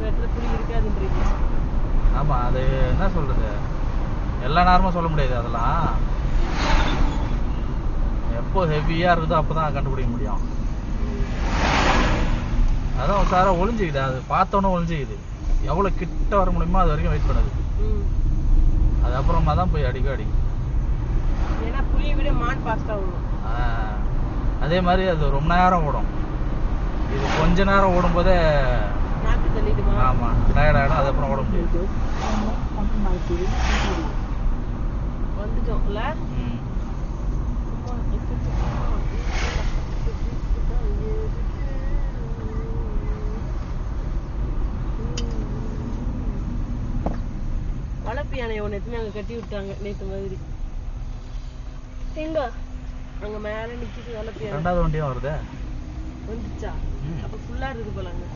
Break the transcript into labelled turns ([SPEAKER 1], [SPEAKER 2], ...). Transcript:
[SPEAKER 1] வெட்டுற புளி இருக்காதுன்றீங்க.
[SPEAKER 2] ஆமா, அது என்ன சொல்றது, எல்லா நேரமும் சொல்ல முடியாது. அதெல்லாம் எப்போ ஹெவியா இருக்குதோ அப்பதான் கண்டுபிடிக்க முடியும். அதான் உசாரா ஒளிஞ்சுக்குது, அது பார்த்தோன்னே ஒளிஞ்சுக்குது. எவ்வளவு கிட்ட வர முடியுமோ அது வரைக்கும் வெயிட் பண்ணுது. அது அப்புறமா தான் போய் அடிக்கும்.
[SPEAKER 1] ஏன்னா புளியை விட மான் ஃபாஸ்டா ஓடும்.
[SPEAKER 2] அதே மாதிரி அது ரொம்ப நேரம் ஓடும். இது கொஞ்ச நேரம் ஓடும் போதே
[SPEAKER 1] நாக்கு தள்ளிடுமா?
[SPEAKER 2] ஆமா, டயர்ட் ஆயிடும். அது அப்புறம் ஓட முடியாது.
[SPEAKER 1] வந்துட்டோம்ல. வளர்ப்பு யானை ஒன்று எத்தனை அங்கே கட்டி விட்டாங்க நேற்று மாதிரி. எங்க அங்கே மேலே நிற்கிது வளர்ப்பு யானை.
[SPEAKER 2] ரெண்டாவது வண்டியும் வருது.
[SPEAKER 1] வந்துச்சா? அப்போ ஃபுல்லாக இருக்குது போல அங்கே.